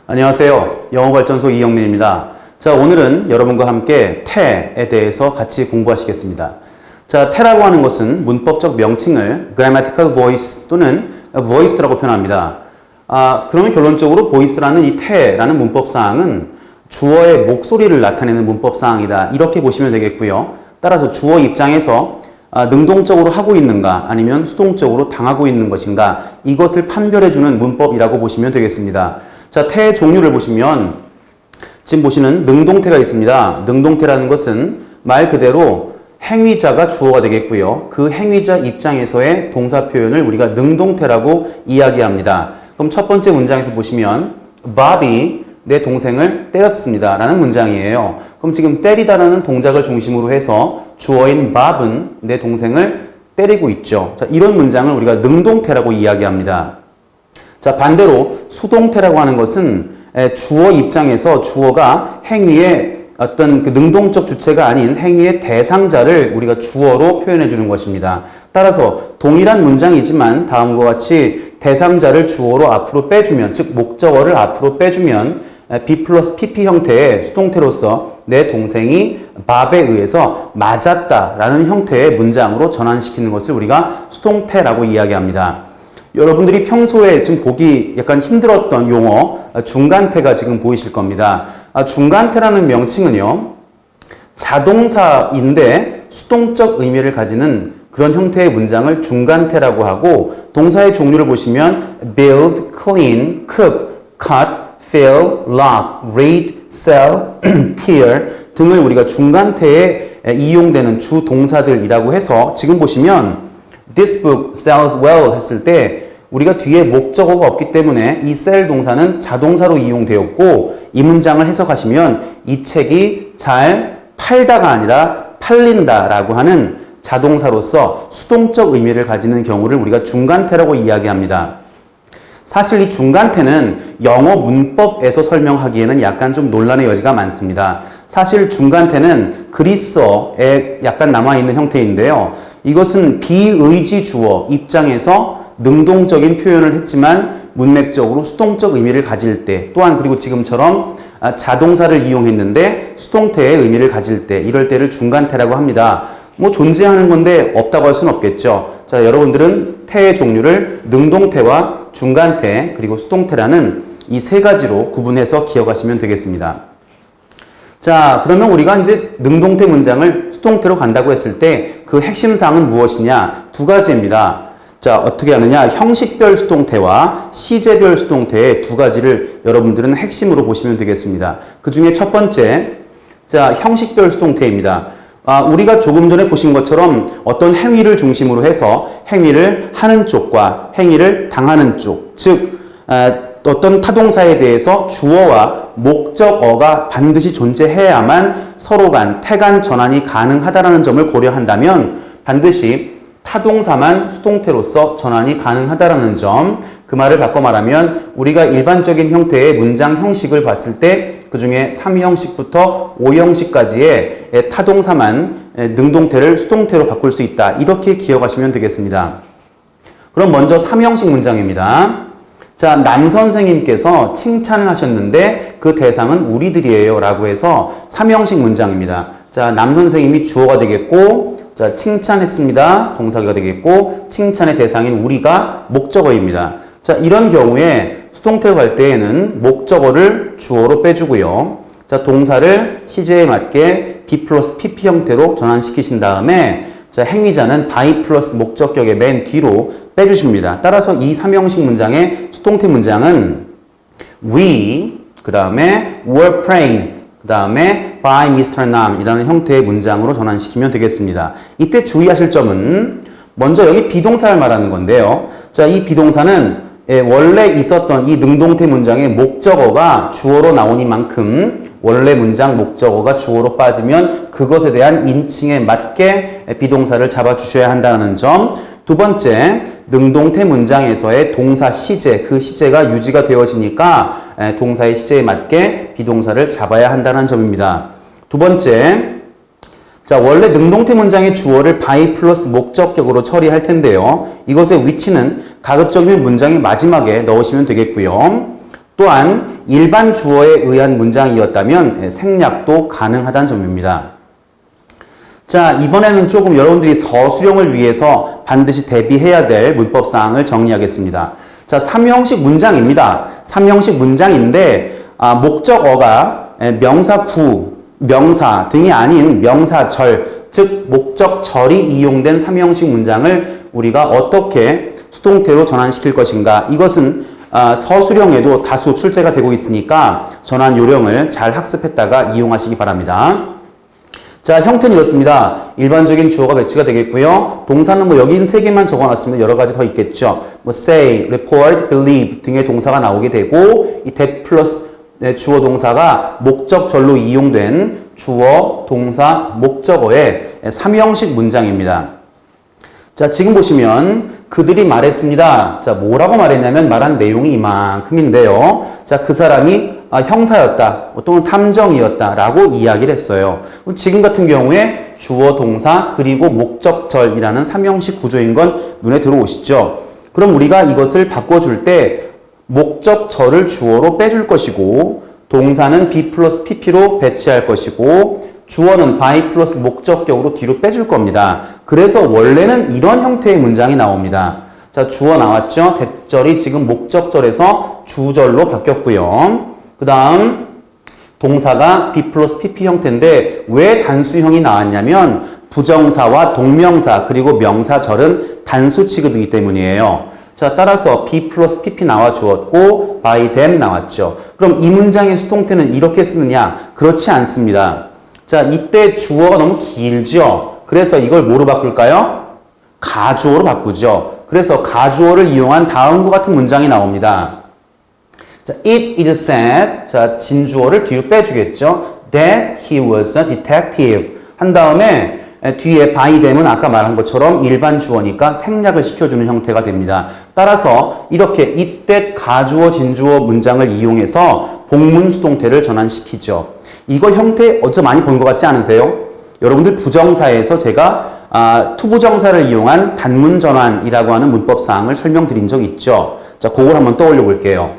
안녕하세요. 영어발전소 이영민입니다. 자, 오늘은 여러분과 함께 태에 대해서 같이 공부하시겠습니다. 자, 태라고 하는 것은 문법적 명칭을 grammatical voice 또는 voice라고 표현합니다. 그러면 결론적으로 voice라는 이 태라는 문법사항은 주어의 목소리를 나타내는 문법사항이다. 이렇게 보시면 되겠고요. 따라서 주어 입장에서 능동적으로 하고 있는가 아니면 수동적으로 당하고 있는 것인가 이것을 판별해주는 문법이라고 보시면 되겠습니다. 자, 태의 종류를 보시면 지금 보시는 능동태가 있습니다. 능동태라는 것은 말 그대로 행위자가 주어가 되겠고요. 그 행위자 입장에서의 동사 표현을 우리가 능동태라고 이야기합니다. 그럼 첫 번째 문장에서 보시면 Bobby 내 동생을 때렸습니다 라는 문장이에요. 그럼 지금 때리다라는 동작을 중심으로 해서 주어인 Bob은 내 동생을 때리고 있죠. 자, 이런 문장을 우리가 능동태라고 이야기합니다. 자, 반대로 수동태라고 하는 것은 주어 입장에서 주어가 행위의 어떤 그 능동적 주체가 아닌 행위의 대상자를 우리가 주어로 표현해 주는 것입니다. 따라서 동일한 문장이지만 다음과 같이 대상자를 주어로 앞으로 빼주면, 즉 목적어를 앞으로 빼주면 B 플러스 PP 형태의 수동태로서 내 동생이 밥에 의해서 맞았다라는 형태의 문장으로 전환시키는 것을 우리가 수동태라고 이야기합니다. 여러분들이 평소에 지금 보기 약간 힘들었던 용어 중간태가 지금 보이실 겁니다. 중간태라는 명칭은요, 자동사인데 수동적 의미를 가지는 그런 형태의 문장을 중간태라고 하고, 동사의 종류를 보시면 build, clean, cook, cut, fill, lock, read, sell, tear 등을 우리가 중간태에 이용되는 주 동사들이라고 해서 지금 보시면 This book sells well 했을 때 우리가 뒤에 목적어가 없기 때문에 이 sell 동사는 자동사로 이용되었고, 이 문장을 해석하시면 이 책이 잘 팔다가 아니라 팔린다라고 하는 자동사로서 수동적 의미를 가지는 경우를 우리가 중간태라고 이야기합니다. 사실 이 중간태는 영어 문법에서 설명하기에는 약간 좀 논란의 여지가 많습니다. 사실 중간태는 그리스어에 약간 남아있는 형태인데요. 이것은 비의지 주어 입장에서 능동적인 표현을 했지만 문맥적으로 수동적 의미를 가질 때, 또한 그리고 지금처럼 자동사를 이용했는데 수동태의 의미를 가질 때, 이럴 때를 중간태라고 합니다. 뭐 존재하는 건데 없다고 할 수는 없겠죠. 자, 여러분들은 태의 종류를 능동태와 중간태 그리고 수동태라는 이 세 가지로 구분해서 기억하시면 되겠습니다. 자, 그러면 우리가 이제 능동태 문장을 수동태로 간다고 했을 때 그 핵심 사항은 무엇이냐? 두 가지입니다. 자, 어떻게 하느냐? 형식별 수동태와 시제별 수동태의 두 가지를 여러분들은 핵심으로 보시면 되겠습니다. 그 중에 첫 번째, 자, 형식별 수동태입니다. 우리가 조금 전에 보신 것처럼 어떤 행위를 중심으로 해서 행위를 하는 쪽과 행위를 당하는 쪽, 즉 어떤 타동사에 대해서 주어와 목적어가 반드시 존재해야만 서로 간 태간 전환이 가능하다는 점을 고려한다면 반드시 타동사만 수동태로서 전환이 가능하다는 점, 그 말을 바꿔 말하면 우리가 일반적인 형태의 문장 형식을 봤을 때 그 중에 3형식부터 5형식까지의 타동사만 능동태를 수동태로 바꿀 수 있다. 이렇게 기억하시면 되겠습니다. 그럼 먼저 3형식 문장입니다. 자, 남 선생님께서 칭찬을 하셨는데 그 대상은 우리들이에요 라고 해서 3형식 문장입니다. 자, 남 선생님이 주어가 되겠고, 자, 칭찬했습니다. 동사가 되겠고, 칭찬의 대상인 우리가 목적어입니다. 자, 이런 경우에 수동태로 갈 때에는 목적어를 주어로 빼주고요. 자, 동사를 시제에 맞게 B 플러스 PP 형태로 전환시키신 다음에 자, 행위자는 by 플러스 목적격의 맨 뒤로 빼주십니다. 따라서 이 3형식 문장의 수동태 문장은 we, 그 다음에 were praised, 그 다음에 by Mr. Nam 이라는 형태의 문장으로 전환시키면 되겠습니다. 이때 주의하실 점은 먼저 여기 비동사를 말하는 건데요. 자, 이 비동사는 원래 있었던 이 능동태 문장의 목적어가 주어로 나오니만큼 원래 문장 목적어가 주어로 빠지면 그것에 대한 인칭에 맞게 비동사를 잡아주셔야 한다는 점. 두 번째, 능동태 문장에서의 동사 시제, 그 시제가 유지가 되어지니까 동사의 시제에 맞게 비동사를 잡아야 한다는 점입니다. 두 번째, 자, 원래 능동태 문장의 주어를 by 플러스 목적격으로 처리할 텐데요. 이것의 위치는 가급적이면 문장의 마지막에 넣으시면 되겠고요. 또한 일반 주어에 의한 문장이었다면 생략도 가능하다는 점입니다. 자, 이번에는 조금 여러분들이 서술형을 위해서 반드시 대비해야 될 문법사항을 정리하겠습니다. 자, 3형식 문장입니다. 3형식 문장인데 목적어가 명사 구, 명사 등이 아닌 명사절, 즉 목적절이 이용된 3형식 문장을 우리가 어떻게 수동태로 전환시킬 것인가, 이것은 서술형에도 다수 출제가 되고 있으니까 전환 요령을 잘 학습했다가 이용하시기 바랍니다. 자, 형태는 이렇습니다. 일반적인 주어가 배치가 되겠고요. 동사는 뭐 여기 3개만 적어놨습니다. 여러 가지 더 있겠죠. 뭐 say, report, believe 등의 동사가 나오게 되고, 이 that 플러스 주어 동사가 목적절로 이용된 주어, 동사, 목적어의 3형식 문장입니다. 자, 지금 보시면 그들이 말했습니다. 자, 뭐라고 말했냐면 말한 내용이 이만큼인데요. 자, 그 사람이 형사였다, 또는 탐정이었다 라고 이야기를 했어요. 지금 같은 경우에 주어, 동사, 그리고 목적절이라는 3형식 구조인 건 눈에 들어오시죠? 그럼 우리가 이것을 바꿔줄 때 목적절을 주어로 빼줄 것이고, 동사는 be 플러스 pp로 배치할 것이고, 주어는 by 플러스 목적격으로 뒤로 빼줄 겁니다. 그래서 원래는 이런 형태의 문장이 나옵니다. 자, 주어 나왔죠? 대절이 지금 목적절에서 주절로 바뀌었고요. 그 다음 동사가 be 플러스 pp 형태인데 왜 단수형이 나왔냐면 부정사와 동명사 그리고 명사절은 단수 취급이기 때문이에요. 자, 따라서 be 플러스 pp 나와 주었고 by them 나왔죠. 그럼 이 문장의 수동태는 이렇게 쓰느냐? 그렇지 않습니다. 자, 이때 주어가 너무 길죠? 그래서 이걸 뭐로 바꿀까요? 가주어로 바꾸죠. 그래서 가주어를 이용한 다음과 같은 문장이 나옵니다. 자, it is said, 자, 진주어를 뒤로 빼주겠죠. That he was a detective. 한 다음에 뒤에 by them은 아까 말한 것처럼 일반 주어니까 생략을 시켜주는 형태가 됩니다. 따라서 이렇게 이때 가주어, 진주어 문장을 이용해서 복문 수동태를 전환시키죠. 이거 형태 어디서 많이 본 것 같지 않으세요? 여러분들 부정사에서 제가 투부정사를 이용한 단문 전환이라고 하는 문법사항을 설명드린 적 있죠. 자, 그걸 한번 떠올려 볼게요.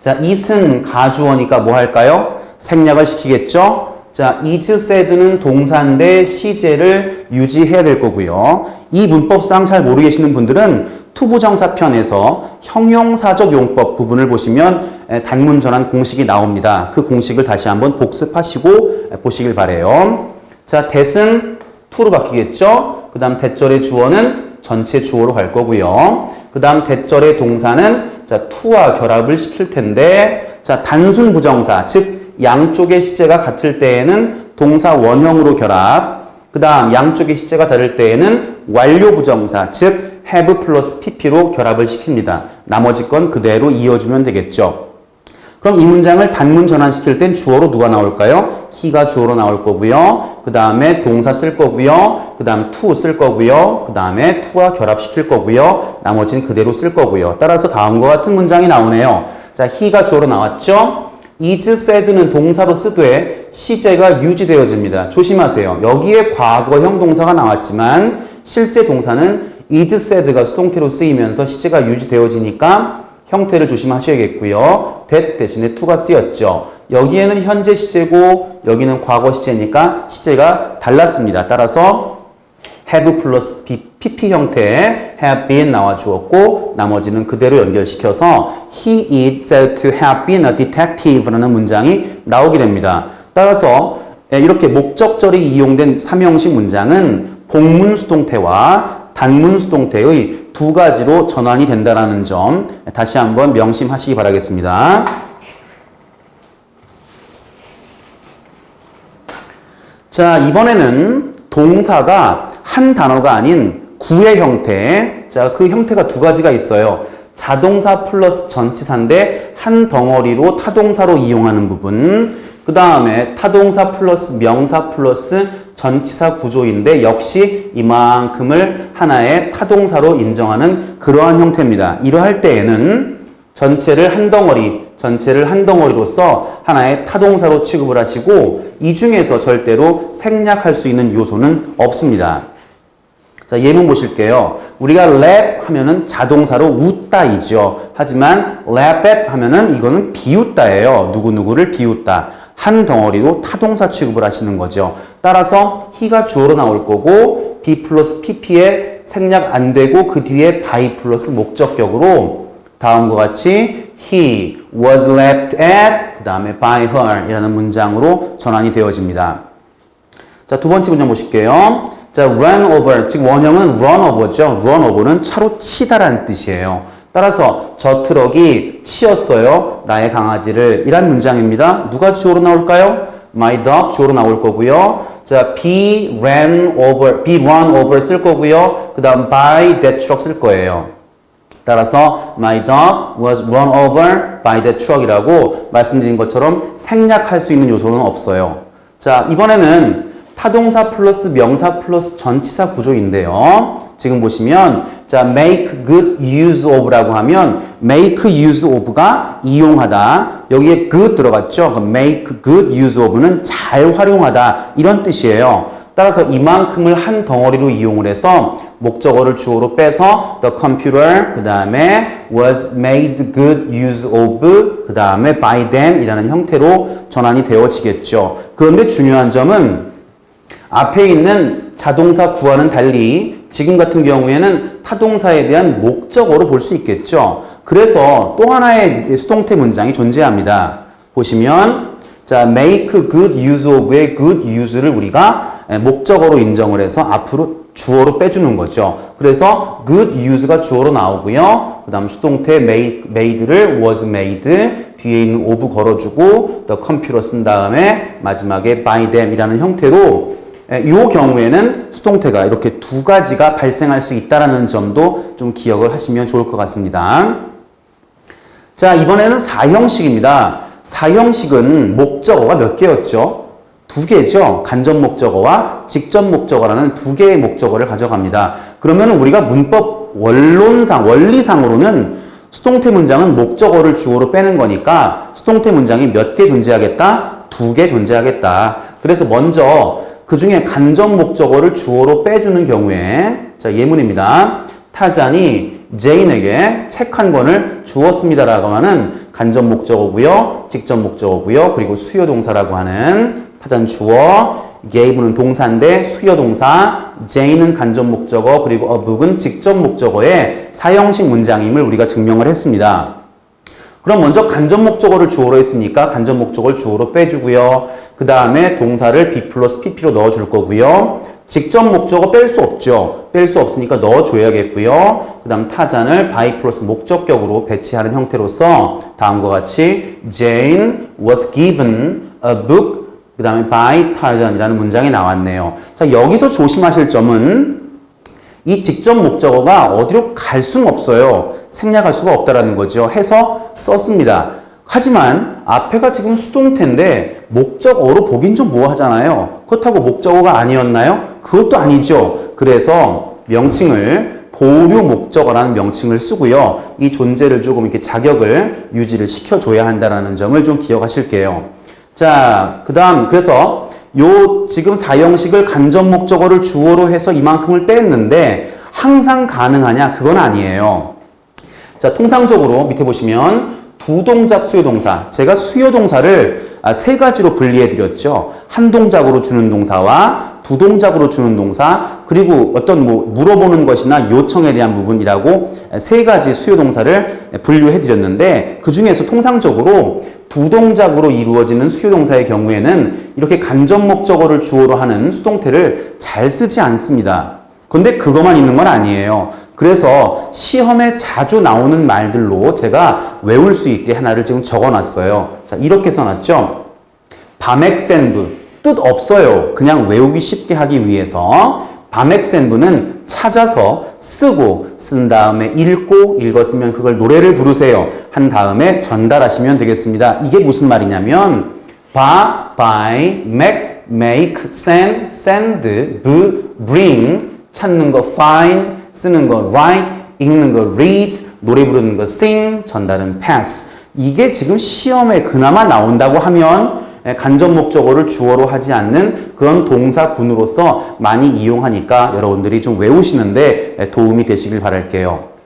자, it은 가주어니까 뭐 할까요? 생략을 시키겠죠? 자, is said는 동사인데 시제를 유지해야 될 거고요. 이 문법상 잘 모르시는 분들은 투부정사 편에서 형용사적 용법 부분을 보시면 단문 전환 공식이 나옵니다. 그 공식을 다시 한번 복습하시고 보시길 바래요. 자, that은 to로 바뀌겠죠? 그 다음 that절의 주어는 전체 주어로 갈 거고요. 그 다음 that절의 동사는 자, to와 결합을 시킬 텐데, 자, 단순 부정사, 즉 양쪽의 시제가 같을 때에는 동사 원형으로 결합, 그 다음 양쪽의 시제가 다를 때에는 완료 부정사, 즉 have 플러스 pp로 결합을 시킵니다. 나머지 건 그대로 이어주면 되겠죠. 그럼 이 문장을 단문 전환시킬 땐 주어로 누가 나올까요? he가 주어로 나올 거고요. 그 다음에 동사 쓸 거고요. 그 다음 to 쓸 거고요. 그 다음에 to와 결합시킬 거고요. 나머지는 그대로 쓸 거고요. 따라서 다음과 같은 문장이 나오네요. 자, he가 주어로 나왔죠? is said는 동사로 쓰되 시제가 유지되어집니다. 조심하세요. 여기에 과거형 동사가 나왔지만 실제 동사는 is said가 수동태로 쓰이면서 시제가 유지되어지니까 형태를 조심하셔야겠고요. that 대신에 to가 쓰였죠. 여기에는 현재 시제고 여기는 과거 시제니까 시제가 달랐습니다. 따라서 have 플러스 pp 형태의 have been 나와 주었고 나머지는 그대로 연결시켜서 he is said to have been a detective라는 문장이 나오게 됩니다. 따라서 이렇게 목적절이 이용된 3형식 문장은 복문 수동태와 단문 수동태의 두 가지로 전환이 된다는 점 다시 한번 명심하시기 바라겠습니다. 자, 이번에는 동사가 한 단어가 아닌 구의 형태, 자, 그 형태가 두 가지가 있어요. 자동사 플러스 전치사인데 한 덩어리로 타동사로 이용하는 부분, 그 다음에 타동사 플러스 명사 플러스 전치사 구조인데 역시 이만큼을 하나의 타동사로 인정하는 그러한 형태입니다. 이러할 때에는 전체를 한 덩어리로서 하나의 타동사로 취급을 하시고 이 중에서 절대로 생략할 수 있는 요소는 없습니다. 자, 예문 보실게요. 우리가 laugh 하면은 자동사로 웃다이죠. 하지만 laugh at 하면은 이거는 비웃다예요. 누구누구를 비웃다. 한 덩어리로 타동사 취급을 하시는 거죠. 따라서 he가 주어로 나올 거고 be 플러스 pp에 생략 안 되고 그 뒤에 by 플러스 목적격으로 다음과 같이 he was laughed at 그 다음에 by her 이라는 문장으로 전환이 되어집니다. 자, 두 번째 문장 보실게요. 자, run over, 즉 원형은 run over죠. run over는 차로 치다라는 뜻이에요. 따라서 저 트럭이 치었어요. 나의 강아지를 이란 문장입니다. 누가 주어로 나올까요? My dog 주어로 나올 거고요. 자, be run over 쓸 거고요. 그 다음 by that truck 쓸 거예요. 따라서 my dog was run over by that truck이라고 말씀드린 것처럼 생략할 수 있는 요소는 없어요. 자, 이번에는 타동사 플러스 명사 플러스 전치사 구조인데요. 지금 보시면 자, make good use of라고 하면 make use of가 이용하다. 여기에 good 들어갔죠. make good use of는 잘 활용하다. 이런 뜻이에요. 따라서 이만큼을 한 덩어리로 이용을 해서 목적어를 주어로 빼서 the computer 그 다음에 was made good use of 그 다음에 by them 이라는 형태로 전환이 되어지겠죠. 그런데 중요한 점은 앞에 있는 자동사 구와는 달리 지금 같은 경우에는 타동사에 대한 목적어로 볼 수 있겠죠. 그래서 또 하나의 수동태 문장이 존재합니다. 보시면 자, make good use of의 good use를 우리가 목적어로 인정을 해서 앞으로 주어로 빼주는 거죠. 그래서 good use가 주어로 나오고요. 그 다음 수동태 made를 was made 뒤에 있는 of 걸어주고 the computer 쓴 다음에 마지막에 by them 이라는 형태로 이 경우에는 수동태가 이렇게 두 가지가 발생할 수 있다는 점도 좀 기억을 하시면 좋을 것 같습니다. 자, 이번에는 사형식입니다. 사형식은 목적어가 몇 개였죠? 두 개죠. 간접 목적어와 직접 목적어라는 두 개의 목적어를 가져갑니다. 그러면 우리가 문법 원리상으로는 수동태 문장은 목적어를 주어로 빼는 거니까 수동태 문장이 몇 개 존재하겠다? 두 개 존재하겠다. 그래서 먼저 그 중에 간접 목적어를 주어로 빼주는 경우에 자, 예문입니다. 타잔이 제인에게 책 한 권을 주었습니다라고 하는 간접 목적어고요. 직접 목적어고요. 그리고 수요동사라고 하는 타잔 주어, gave는 동사인데 수요동사, 제인은 간접 목적어, 그리고 a book은 직접 목적어의 사형식 문장임을 우리가 증명을 했습니다. 그럼 먼저 간접 목적어를 주어로 했으니까 간접 목적어를 주어로 빼주고요. 그 다음에 동사를 be 플러스 pp로 넣어줄 거고요. 직접 목적어 뺄 수 없죠. 뺄 수 없으니까 넣어줘야겠고요. 그 다음 타잔을 by 플러스 목적격으로 배치하는 형태로서 다음과 같이 Jane was given a book 그 다음에 by Tarzan이라는 문장이 나왔네요. 자, 여기서 조심하실 점은 이 직접 목적어가 어디로 갈 수는 없어요. 생략할 수가 없다라는 거죠. 해서 썼습니다. 하지만 앞에가 지금 수동태인데 목적어로 보긴 좀 뭐하잖아요. 그렇다고 목적어가 아니었나요? 그것도 아니죠. 그래서 명칭을 보류 목적어라는 명칭을 쓰고요. 이 존재를 조금 이렇게 자격을 유지를 시켜줘야 한다는 점을 좀 기억하실게요. 자, 그 다음 그래서 요 지금 사형식을 간접 목적어를 주어로 해서 이만큼을 뺐는데 항상 가능하냐? 그건 아니에요. 자, 통상적으로 밑에 보시면 두 동작 수요동사. 제가 수요동사를 세 가지로 분리해 드렸죠. 한 동작으로 주는 동사와 두 동작으로 주는 동사, 그리고 어떤 물어보는 것이나 요청에 대한 부분이라고 세 가지 수요동사를 분류해 드렸는데 그 중에서 통상적으로 두 동작으로 이루어지는 수요동사의 경우에는 이렇게 간접 목적어를 주어로 하는 수동태를 잘 쓰지 않습니다. 근데 그것만 있는 건 아니에요. 그래서 시험에 자주 나오는 말들로 제가 외울 수 있게 하나를 지금 적어놨어요. 자, 이렇게 써놨죠. 바맥센부, 뜻 없어요. 그냥 외우기 쉽게 하기 위해서. 바맥센부는 찾아서 쓰고 쓴 다음에 읽고 읽었으면 그걸 노래를 부르세요. 한 다음에 전달하시면 되겠습니다. 이게 무슨 말이냐면 바, buy, make, send, bring 찾는 거 find, 쓰는 거 write, 읽는 거 read, 노래 부르는 거 sing, 전달은 pass. 이게 지금 시험에 그나마 나온다고 하면 간접 목적어를 주어로 하지 않는 그런 동사군으로서 많이 이용하니까 여러분들이 좀 외우시는데 도움이 되시길 바랄게요.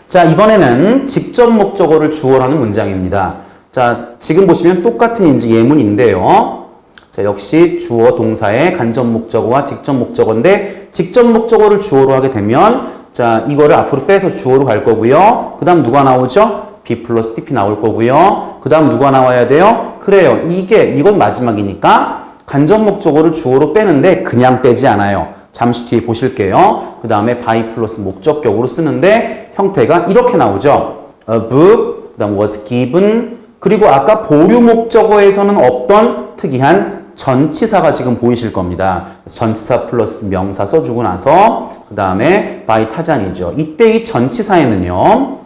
자, 이번에는 직접 목적어를 주어로 하는 문장입니다. 자, 지금 보시면 똑같은 이제 예문인데요. 자, 역시 주어 동사의 간접 목적어와 직접 목적어인데 직접 목적어를 주어로 하게 되면 자, 이거를 앞으로 빼서 주어로 갈 거고요. 그 다음 누가 나오죠? be 플러스 pp 나올 거고요. 그 다음 누가 나와야 돼요? 그래요. 이건 마지막이니까 간접 목적어를 주어로 빼는데 그냥 빼지 않아요. 잠시 뒤에 보실게요. 그 다음에 by 플러스 목적격으로 쓰는데 형태가 이렇게 나오죠. a book, 그 다음 was given, 그리고 아까 보류 목적어에서는 없던 특이한 전치사가 지금 보이실 겁니다. 전치사 플러스 명사 써주고 나서 그 다음에 by 타잔이죠. 이때 이 전치사에는요.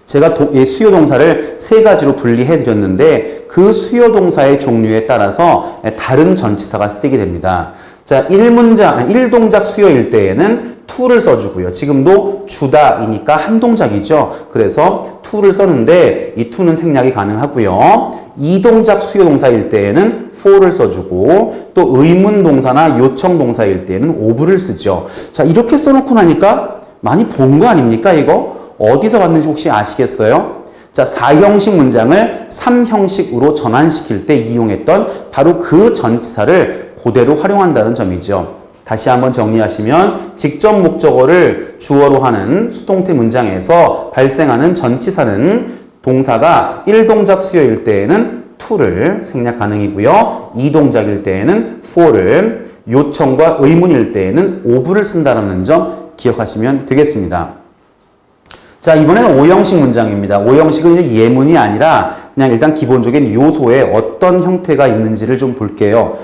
제가 수요 동사를 세 가지로 분리해 드렸는데 그 수요 동사의 종류에 따라서 다른 전치사가 쓰이게 됩니다. 자, 1동작 수요일 때에는 to를 써주고요. 지금도 주다이니까 한 동작이죠. 그래서 to를 썼는데 이 to는 생략이 가능하고요. 2동작 수요 동사일 때에는 for를 써주고 또 의문 동사나 요청 동사일 때에는 of를 쓰죠. 자, 이렇게 써놓고 나니까 많이 본 거 아닙니까, 이거? 어디서 봤는지 혹시 아시겠어요? 자, 4형식 문장을 3형식으로 전환시킬 때 이용했던 바로 그 전치사를 그대로 활용한다는 점이죠. 다시 한번 정리하시면 직접 목적어를 주어로 하는 수동태 문장에서 발생하는 전치사는 동사가 1동작 수요일 때에는 to를 생략 가능이고요. 2동작일 때에는 for를, 요청과 의문일 때에는 of를 쓴다는 점 기억하시면 되겠습니다. 자, 이번에는 5형식 문장입니다. 5형식은 이제 예문이 아니라 그냥 일단 기본적인 요소에 어떤 형태가 있는지를 좀 볼게요.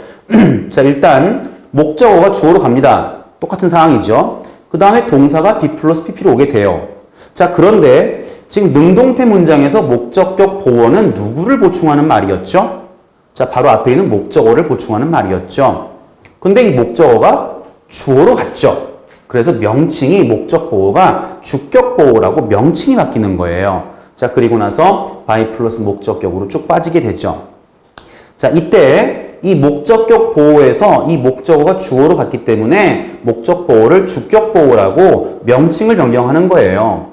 자, 일단 목적어가 주어로 갑니다. 똑같은 상황이죠. 그 다음에 동사가 be 플러스 pp로 오게 돼요. 자, 그런데 지금 능동태 문장에서 목적격 보어는 누구를 보충하는 말이었죠? 자, 바로 앞에 있는 목적어를 보충하는 말이었죠. 근데 이 목적어가 주어로 갔죠. 그래서 명칭이 목적 보어가 주격 보어라고 명칭이 바뀌는 거예요. 자, 그리고 나서 by 플러스 목적격으로 쭉 빠지게 되죠. 자, 이때 이 목적격 보어에서 이 목적어가 주어로 갔기 때문에 목적 보어를 주격 보어라고 명칭을 변경하는 거예요.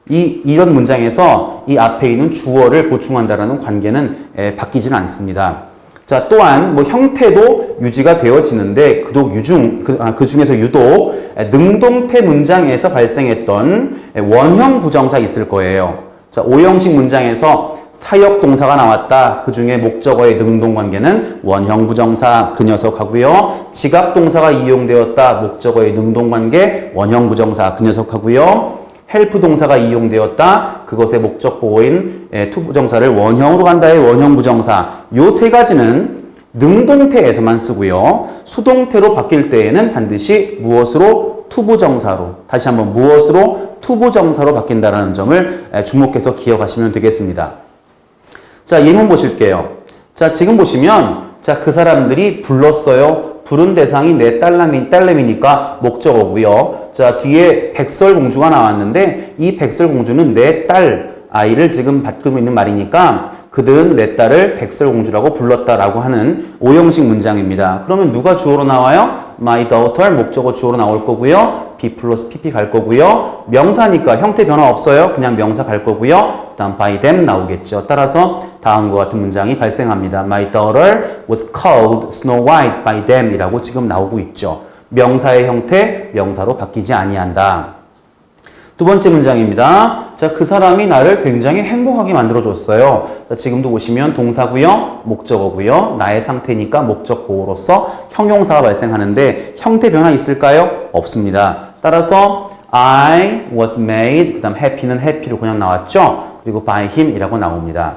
이런 문장에서 이 앞에 있는 주어를 보충한다라는 관계는 바뀌지는 않습니다. 자, 또한 뭐 형태도 유지가 되어지는데 그 중에서 유독 능동태 문장에서 발생했던 원형 부정사 있을 거예요. 자, 5형식 문장에서 사역 동사가 나왔다. 그 중에 목적어의 능동 관계는 원형 부정사 그 녀석 하고요. 지각 동사가 이용되었다. 목적어의 능동 관계 원형 부정사 그 녀석 하고요. 헬프 동사가 이용되었다. 그것의 목적 보어인 to 부정사를 원형으로 간다의 원형 부정사. 요 세 가지는 능동태에서만 쓰고요. 수동태로 바뀔 때에는 반드시 무엇으로? to 부정사로. 다시 한번 무엇으로? to 부정사로 바뀐다는 점을 주목해서 기억하시면 되겠습니다. 자, 예문 보실게요. 자, 지금 보시면 자, 그 사람들이 불렀어요. 부른 대상이 내 딸내미니까 목적어고요. 자, 뒤에 백설공주가 나왔는데 이 백설공주는 내 딸 아이를 지금 받고 있는 말이니까 그들은 내 딸을 백설공주라고 불렀다라고 하는 5형식 문장입니다. 그러면 누가 주어로 나와요? My daughter 목적어 주어로 나올 거고요. be 플러스 pp 갈 거고요. 명사니까 형태 변화 없어요. 그냥 명사 갈 거고요. 그 다음 by them 나오겠죠. 따라서 다음과 같은 문장이 발생합니다. My daughter was called Snow White by them 이라고 지금 나오고 있죠. 명사의 형태, 명사로 바뀌지 아니한다. 두 번째 문장입니다. 자, 그 사람이 나를 굉장히 행복하게 만들어줬어요. 자, 지금도 보시면 동사고요, 목적어고요, 나의 상태니까 목적 보호로서 형용사가 발생하는데 형태 변화 있을까요? 없습니다. 따라서 I was made, 그 다음 happy는 happy로 그냥 나왔죠. 그리고 by him 이라고 나옵니다.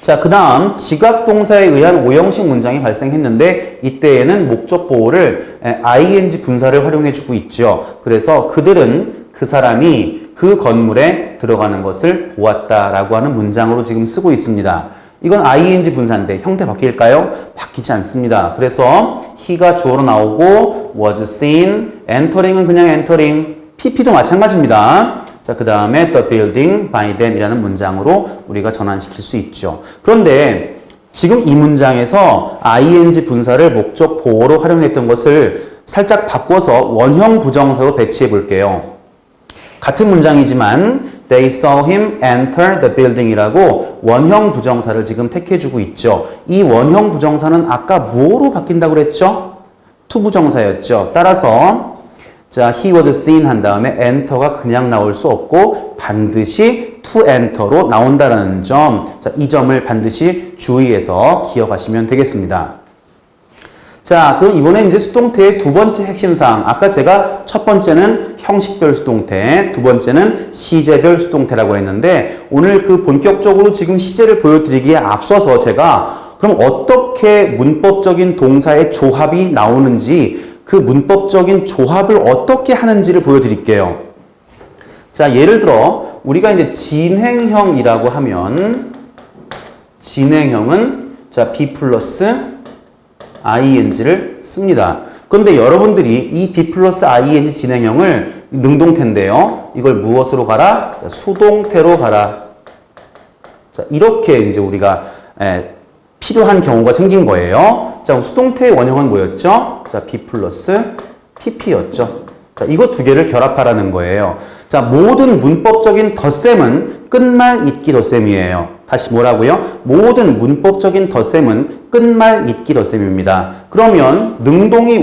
자, 그 다음 지각 동사에 의한 5형식 문장이 발생했는데 이때에는 목적 보호를 ing 분사를 활용해주고 있죠. 그래서 그들은 그 사람이 그 건물에 들어가는 것을 보았다라고 하는 문장으로 지금 쓰고 있습니다. 이건 ing 분사인데 형태 바뀔까요? 바뀌지 않습니다. 그래서 he가 주어로 나오고 was seen, entering은 그냥 entering, pp도 마찬가지입니다. 자, 그 다음에 the building by them 이라는 문장으로 우리가 전환시킬 수 있죠. 그런데 지금 이 문장에서 ing 분사를 목적 보호로 활용했던 것을 살짝 바꿔서 원형 부정사로 배치해 볼게요. 같은 문장이지만 They saw him enter the building 이라고 원형 부정사를 지금 택해주고 있죠. 이 원형 부정사는 아까 뭐로 바뀐다고 그랬죠? to 부정사였죠. 따라서 자, he was seen 한 다음에 enter가 그냥 나올 수 없고 반드시 to enter로 나온다는 점. 자, 이 점을 반드시 주의해서 기억하시면 되겠습니다. 자, 그럼 이번에 이제 수동태의 두 번째 핵심 사항. 아까 제가 첫 번째는 형식별 수동태, 두 번째는 시제별 수동태라고 했는데 오늘 그 본격적으로 지금 시제를 보여드리기에 앞서서 제가 그럼 어떻게 문법적인 동사의 조합이 나오는지 그 문법적인 조합을 어떻게 하는지를 보여드릴게요. 자, 예를 들어 우리가 이제 진행형이라고 하면 진행형은 자, be 플러스 ing를 씁니다. 그런데 여러분들이 이 be 플러스 ing 진행형을 능동태인데요. 이걸 무엇으로 가라? 자, 수동태로 가라. 자, 이렇게 이제 우리가 필요한 경우가 생긴 거예요. 자, 수동태의 원형은 뭐였죠? 자, be 플러스 pp였죠. 자, 이거 두 개를 결합하라는 거예요. 자, 모든 문법적인 덧셈은 끝말 잇기 덧셈이에요. 다시 뭐라고요? 모든 문법적인 덧셈은 끝말 잇기 덧셈입니다. 그러면 능동이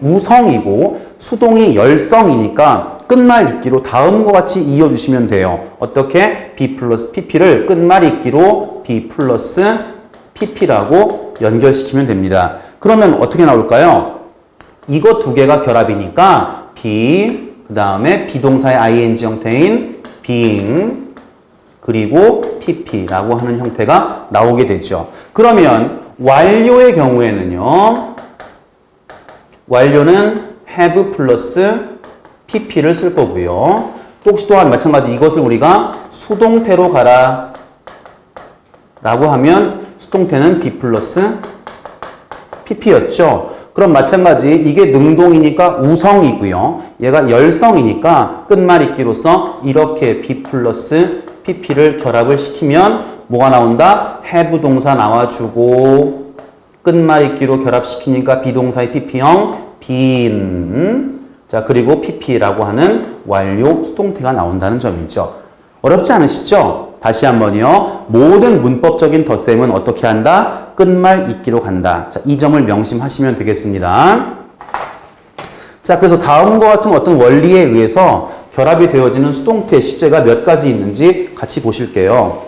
우성이고 수동이 열성이니까 끝말 잇기로 다음과 같이 이어주시면 돼요. 어떻게? be 플러스 pp를 끝말 잇기로 be 플러스 pp라고 연결시키면 됩니다. 그러면 어떻게 나올까요? 이거 두 개가 결합이니까 be, 그 다음에 비동사의 ing 형태인 being, 그리고 pp라고 하는 형태가 나오게 되죠. 그러면 완료의 경우에는요. 완료는 have 플러스 pp를 쓸 거고요. 또한 마찬가지 이것을 우리가 수동태로 가라 라고 하면 수동태는 be 플러스 pp였죠. 그럼 마찬가지 이게 능동이니까 우성이고요. 얘가 열성이니까 끝말 잇기로서 이렇게 be 플러스 pp를 결합을 시키면 뭐가 나온다? have 동사 나와주고 끝말 잇기로 결합시키니까 비동사의 pp형 been 자 그리고 pp라고 하는 완료 수동태가 나온다는 점이죠. 어렵지 않으시죠? 다시 한번요. 모든 문법적인 덧셈은 어떻게 한다? 끝말 잇기로 간다. 자, 이 점을 명심하시면 되겠습니다. 자, 그래서 다음과 같은 어떤 원리에 의해서 결합이 되어지는 수동태 시제가 몇 가지 있는지 같이 보실게요.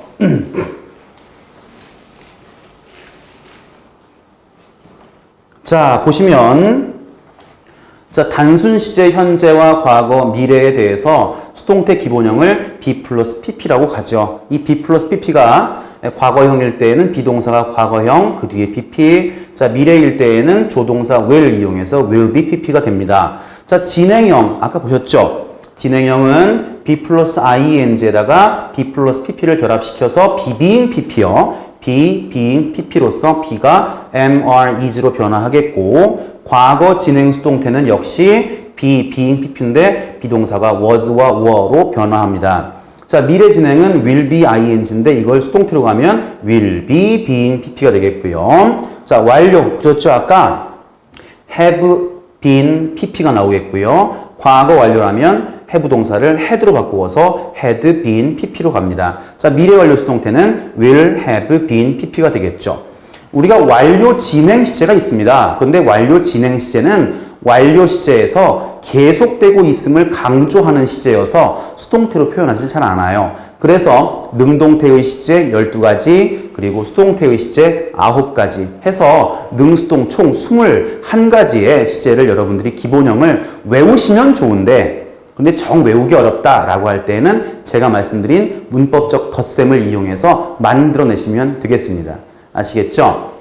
자, 보시면 자, 단순 시제 현재와 과거, 미래에 대해서 수동태 기본형을 be 플러스 pp라고 가죠. 이 be 플러스 pp가 과거형일 때에는 비동사가 과거형, 그 뒤에 pp. 자, 미래일 때에는 조동사 will 이용해서 will be pp가 됩니다. 자, 진행형, 아까 보셨죠? 진행형은 be 플러스 ing에다가 be 플러스 pp를 결합시켜서 be being pp요. be being pp로서 be가 am, are, is로 변화하겠고, 과거 진행 수동태는 역시 be being pp인데 비동사가 was와 were로 변화합니다. 자, 미래 진행은 will be ing인데 이걸 수동태로 가면 will be being pp가 되겠고요. 자, 완료 보셨죠? 아까 have been pp가 나오겠고요. 과거 완료라면 have 동사를 had로 바꾸어서 had been pp로 갑니다. 자, 미래 완료 수동태는 will have been pp가 되겠죠. 우리가 완료 진행 시제가 있습니다. 그런데 완료 진행 시제는 완료 시제에서 계속되고 있음을 강조하는 시제여서 수동태로 표현하지 잘 않아요. 그래서 능동태의 시제 12가지 그리고 수동태의 시제 9가지 해서 능수동 총 21가지의 시제를 여러분들이 기본형을 외우시면 좋은데 근데 정 외우기 어렵다라고 할 때는 제가 말씀드린 문법적 덧셈을 이용해서 만들어내시면 되겠습니다. 아시겠죠?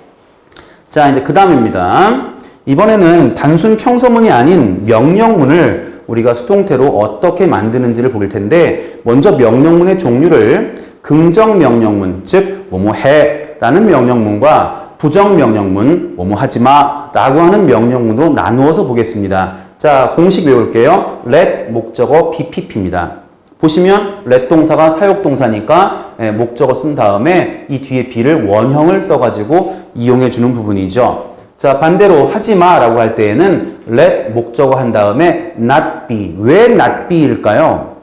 자, 이제 그 다음입니다. 이번에는 단순 평서문이 아닌 명령문을 우리가 수동태로 어떻게 만드는지를 볼 텐데 먼저 명령문의 종류를 긍정 명령문, 즉 뭐뭐 해 라는 명령문과 부정 명령문, 뭐뭐 하지 마 라고 하는 명령문으로 나누어서 보겠습니다. 자, 공식 외울게요. let 목적어 BPP입니다. 보시면 let 동사가 사역동사니까 목적어 쓴 다음에 이 뒤에 be를 원형을 써가지고 이용해 주는 부분이죠. 자, 반대로 하지마 라고 할 때에는 let 목적어 한 다음에 not be. 왜 not be일까요?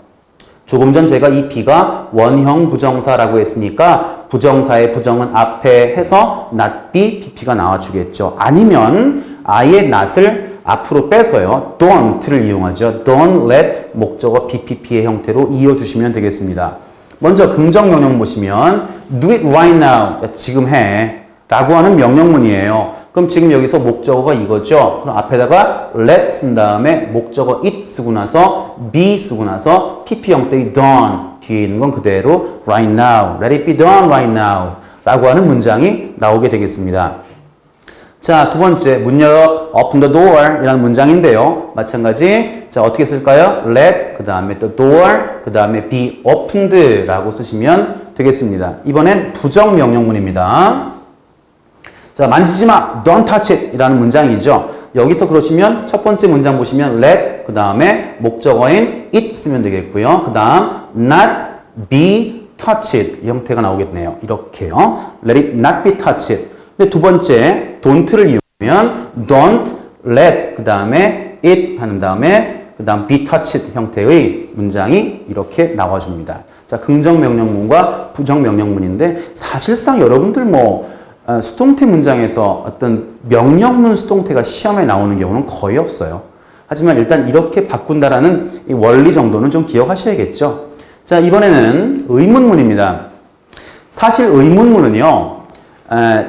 조금 전 제가 이 be가 원형 부정사라고 했으니까 부정사의 부정은 앞에 해서 not be, pp가 나와주겠죠. 아니면 아예 not을 앞으로 빼서요. don't를 이용하죠. Don't let 목적어 BPP의 형태로 이어주시면 되겠습니다. 먼저 긍정 명령 보시면 do it right now. 지금 해. 라고 하는 명령문이에요. 그럼 지금 여기서 목적어가 이거죠. 그럼 앞에다가 let 쓴 다음에 목적어 it 쓰고 나서 be 쓰고 나서 PP 형태의 done 뒤에 있는 건 그대로 right now. Let it be done right now. 라고 하는 문장이 나오게 되겠습니다. 자, 두 번째, 문 열어, open the door 이라는 문장인데요. 마찬가지, 자, 어떻게 쓸까요? let, 그 다음에 또 door, 그 다음에 be opened 라고 쓰시면 되겠습니다. 이번엔 부정 명령문입니다. 자, 만지지 마, don't touch it 이라는 문장이죠. 여기서 그러시면 첫 번째 문장 보시면 let, 그 다음에 목적어인 it 쓰면 되겠고요. 그 다음 not be touched 이 형태가 나오겠네요. 이렇게요. let it not be touched. 근데 두 번째, don't를 이용하면 don't let, 그 다음에 it 하는 다음에 그 다음 be touched 형태의 문장이 이렇게 나와줍니다. 자, 긍정 명령문과 부정 명령문인데 사실상 여러분들 수동태 문장에서 어떤 명령문 수동태가 시험에 나오는 경우는 거의 없어요. 하지만 일단 이렇게 바꾼다라는 이 원리 정도는 좀 기억하셔야겠죠. 자, 이번에는 의문문입니다. 사실 의문문은요,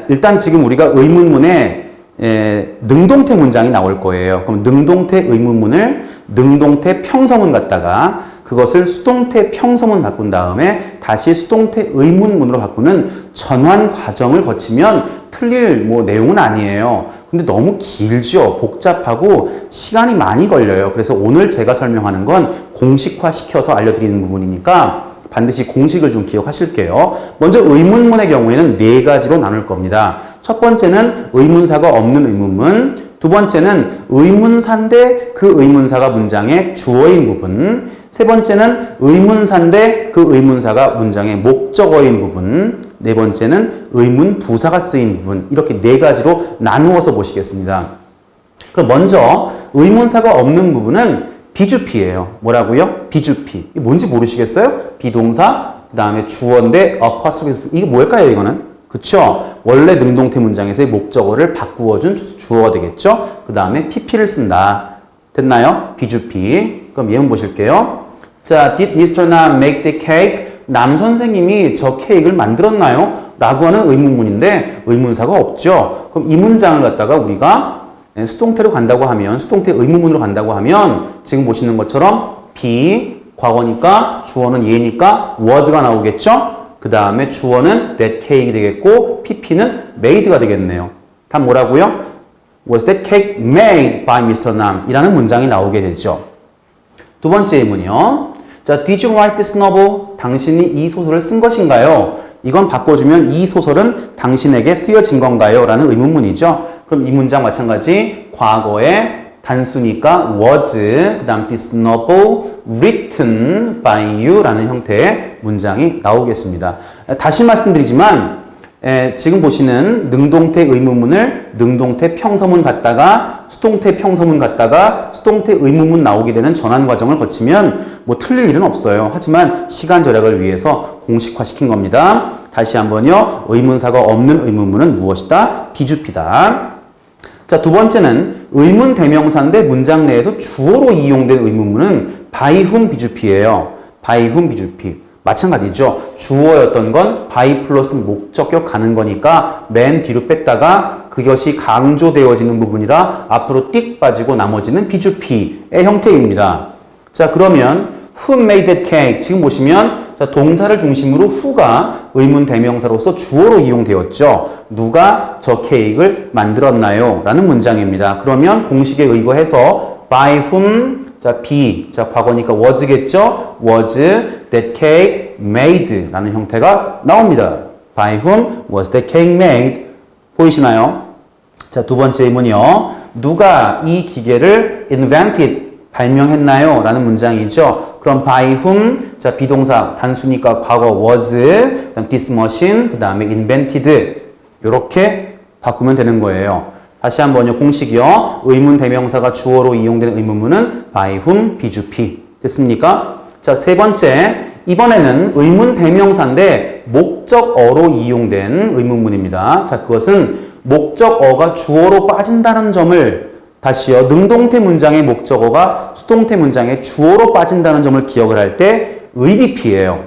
일단 지금 우리가 의문문에 능동태 문장이 나올 거예요. 그럼 능동태 의문문을 능동태 평서문 갖다가 그것을 수동태 평서문 바꾼 다음에 다시 수동태 의문문으로 바꾸는 전환 과정을 거치면 틀릴 내용은 아니에요. 근데 너무 길죠. 복잡하고 시간이 많이 걸려요. 그래서 오늘 제가 설명하는 건 공식화 시켜서 알려드리는 부분이니까 반드시 공식을 좀 기억하실게요. 먼저 의문문의 경우에는 네 가지로 나눌 겁니다. 첫 번째는 의문사가 없는 의문문, 두 번째는 의문사인데 그 의문사가 문장의 주어인 부분, 세 번째는 의문사인데 그 의문사가 문장의 목적어인 부분, 네 번째는 의문 부사가 쓰인 부분, 이렇게 네 가지로 나누어서 보시겠습니다. 그럼 먼저 의문사가 없는 부분은 비주피예요. 뭐라고요? 비주피. 이게 뭔지 모르시겠어요? 비동사, 그 다음에 주어인데 apostrophe. 이게 뭘까요, 이거는? 그쵸? 원래 능동태 문장에서의 목적어를 바꾸어준 주어가 되겠죠? 그 다음에 pp를 쓴다. 됐나요? 비주피. 그럼 예문 보실게요. 자, did Mr. Nam make the cake? 남 선생님이 저 케이크를 만들었나요? 라고 하는 의문문인데 의문사가 없죠. 그럼 이 문장을 갖다가 우리가 수동태로 간다고 하면, 수동태 의문문으로 간다고 하면 지금 보시는 것처럼 be, 과거니까 주어는 얘니까 was가 나오겠죠? 그 다음에 주어는 that cake 되겠고 pp는 made가 되겠네요. 다 뭐라고요? Was that cake made by Mr. Nam? 이라는 문장이 나오게 되죠. 두 번째 의문이요. 자, did you write this novel? 당신이 이 소설을 쓴 것인가요? 이건 바꿔주면 이 소설은 당신에게 쓰여진 건가요? 라는 의문문이죠. 그럼 이 문장 마찬가지 과거에 단수니까 was, 그 다음 this novel written by you 라는 형태의 문장이 나오겠습니다. 다시 말씀드리지만 지금 보시는 능동태 의문문을 능동태 평서문 갖다가 수동태 평서문 갖다가 수동태 의문문 나오게 되는 전환 과정을 거치면 틀릴 일은 없어요. 하지만 시간 절약을 위해서 공식화시킨 겁니다. 다시 한번요. 의문사가 없는 의문문은 무엇이다? 비주피다. 자, 두 번째는 의문 대명사인데 문장 내에서 주어로 이용된 의문문은 by whom 비주피예요. by whom 비주피. 마찬가지죠. 주어였던 건 by 플러스 목적격 가는 거니까 맨 뒤로 뺐다가 그것이 강조되어지는 부분이라 앞으로 띡 빠지고 나머지는 비주피의 형태입니다. 자, 그러면 who made that cake? 지금 보시면 자, 동사를 중심으로 who가 의문 대명사로서 주어로 이용되었죠. 누가 저 케이크를 만들었나요? 라는 문장입니다. 그러면 공식에 의거해서 by whom, 자, be, 자, 과거니까 was겠죠? was that cake made 라는 형태가 나옵니다. By whom was that cake made? 보이시나요? 자, 두 번째 의문이요. 누가 이 기계를 invented, 발명했나요? 라는 문장이죠. 그럼 by whom, 자, 자, 비동사 단수니까 과거 was, 그다음 this machine, 그 다음에 invented 이렇게 바꾸면 되는 거예요. 다시 한번요. 공식이요. 의문 대명사가 주어로 이용되는 의문문은 by whom, 비주피. 됐습니까? 자, 세 번째. 이번에는 의문 대명사인데 목적어로 이용된 의문문입니다. 자, 그것은 목적어가 주어로 빠진다는 점을 다시요. 능동태 문장의 목적어가 수동태 문장의 주어로 빠진다는 점을 기억을 할 때 의비피예요.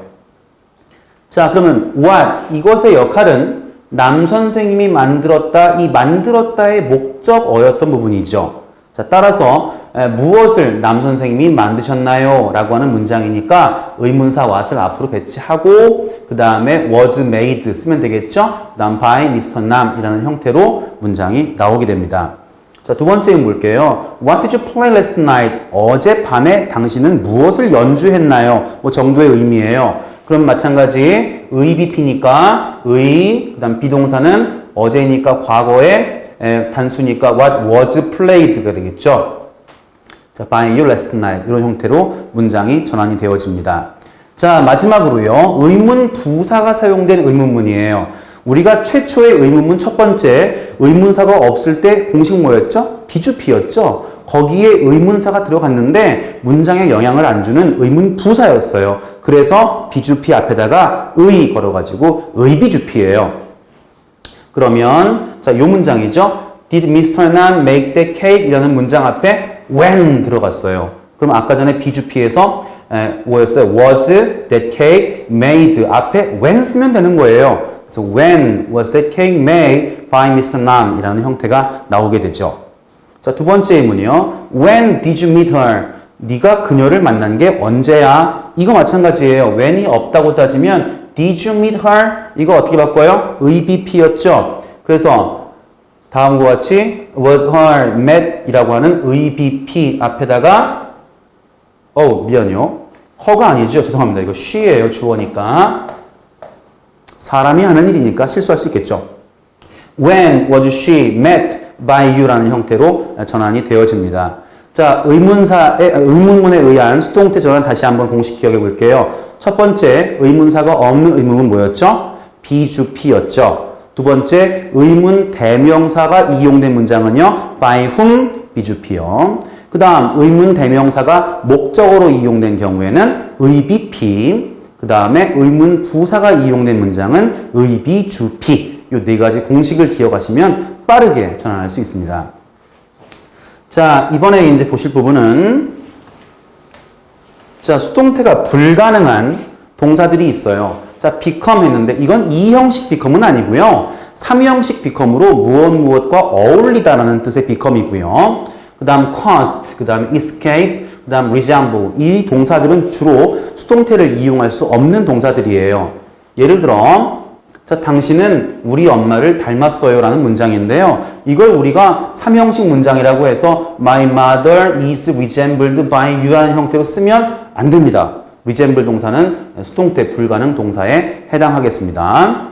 자, 그러면 what 이것의 역할은 남 선생님이 만들었다. 이 만들었다의 목적어였던 부분이죠. 자, 따라서 무엇을 남 선생님이 만드셨나요? 라고 하는 문장이니까 의문사 what을 앞으로 배치하고 그 다음에 was made 쓰면 되겠죠? 그 다음 by Mr. 남이라는 형태로 문장이 나오게 됩니다. 자, 두 번째 볼게요. What did you play last night? 어젯밤에 당신은 무엇을 연주했나요? 뭐 정도의 의미예요. 그럼 마찬가지 의비피니까 의, 그 다음 비동사는 어제니까 과거에 단수니까 what was played가 되겠죠. 자, by you last night 이런 형태로 문장이 전환이 되어집니다. 자, 마지막으로요. 의문 부사가 사용된 의문문이에요. 우리가 최초의 의문문 첫 번째 의문사가 없을 때 공식 뭐였죠? 비주피였죠. 거기에 의문사가 들어갔는데 문장에 영향을 안 주는 의문 부사였어요. 그래서 비주피 앞에다가 의 걸어가지고 의비주피예요. 그러면 자, 요 문장이죠. Did Mr. Nam make the cake? 이라는 문장 앞에 when 들어갔어요. 그럼 아까 전에 비주피에서 뭐였어요? Was that cake made 앞에 when 쓰면 되는 거예요. 그래서 when was that cake made by Mr. Nam 이라는 형태가 나오게 되죠. 자, 두 번째 의문이요. When did you meet her? 네가 그녀를 만난 게 언제야? 이거 마찬가지예요. when이 없다고 따지면 did you meet her? 이거 어떻게 바꿔요? 의비피였죠. 그래서 다음과 같이 was her met 이라고 하는 의비피 앞에다가 미안요. her가 아니죠. 죄송합니다. 이거 she예요. 주어니까. 사람이 하는 일이니까 실수할 수 있겠죠. When was she met by you라는 형태로 전환이 되어집니다. 자, 의문문에 의한 수동태 전환 다시 한번 공식 기억해 볼게요. 첫 번째, 의문사가 없는 의문은 뭐였죠? 비주피였죠. 두 번째, 의문 대명사가 이용된 문장은요, by whom, 비주피요. 그 다음, 의문 대명사가 목적어로 이용된 경우에는 의비피. 그 다음에 의문 부사가 이용된 문장은 의비주피. 이 네 가지 공식을 기억하시면 빠르게 전환할 수 있습니다. 자, 이번에 이제 보실 부분은 자, 수동태가 불가능한 동사들이 있어요. 자, become 했는데 이건 2형식 become은 아니고요. 3형식 become으로 무엇과 어울리다라는 뜻의 become이고요. 그 다음 cost, 그 다음 escape, 그 다음 resemble. 이 동사들은 주로 수동태를 이용할 수 없는 동사들이에요. 예를 들어 자, 당신은 우리 엄마를 닮았어요 라는 문장인데요. 이걸 우리가 3형식 문장이라고 해서 My mother is resembled by you 라는 형태로 쓰면 안 됩니다. resemble 동사는 수동태 불가능 동사에 해당하겠습니다.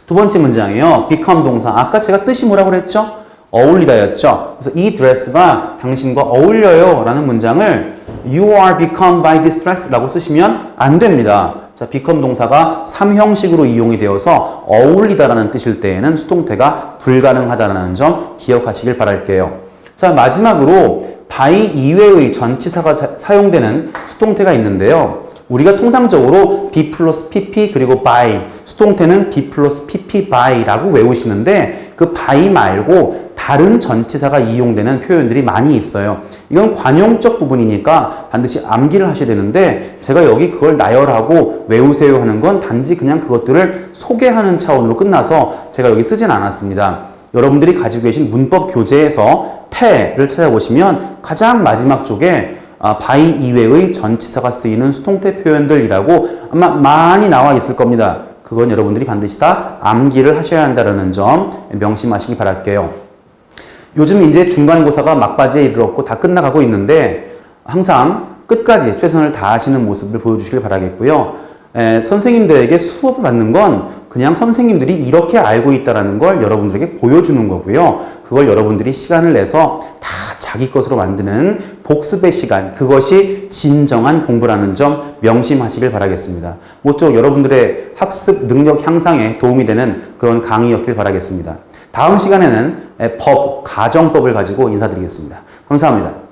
두 번째 문장이요. become 동사. 아까 제가 뜻이 뭐라고 그랬죠? 어울리다였죠. 그래서 이 드레스가 당신과 어울려요 라는 문장을 You are become by this dress 라고 쓰시면 안 됩니다. 자, become 동사가 3형식으로 이용이 되어서 어울리다라는 뜻일 때에는 수동태가 불가능하다는 점 기억하시길 바랄게요. 자, 마지막으로 by 이외의 전치사가 사용되는 수동태가 있는데요. 우리가 통상적으로 be 플러스 pp 그리고 by, 수동태는 be 플러스 pp by라고 외우시는데 그 by 말고 다른 전치사가 이용되는 표현들이 많이 있어요. 이건 관용적 부분이니까 반드시 암기를 하셔야 되는데 제가 여기 그걸 나열하고 외우세요 하는 건 단지 그냥 그것들을 소개하는 차원으로 끝나서 제가 여기 쓰진 않았습니다. 여러분들이 가지고 계신 문법 교재에서 태를 찾아보시면 가장 마지막 쪽에 by 이외의 전치사가 쓰이는 수동태 표현들이라고 아마 많이 나와 있을 겁니다. 그건 여러분들이 반드시 다 암기를 하셔야 한다는 점 명심하시기 바랄게요. 요즘 이제 중간고사가 막바지에 이르렀고 다 끝나가고 있는데 항상 끝까지 최선을 다하시는 모습을 보여주시길 바라겠고요. 선생님들에게 수업을 받는 건 그냥 선생님들이 이렇게 알고 있다는 걸 여러분들에게 보여주는 거고요. 그걸 여러분들이 시간을 내서 다 자기 것으로 만드는 복습의 시간, 그것이 진정한 공부라는 점 명심하시길 바라겠습니다. 모쪼록 여러분들의 학습 능력 향상에 도움이 되는 그런 강의였길 바라겠습니다. 다음 시간에는 가정법을 가지고 인사드리겠습니다. 감사합니다.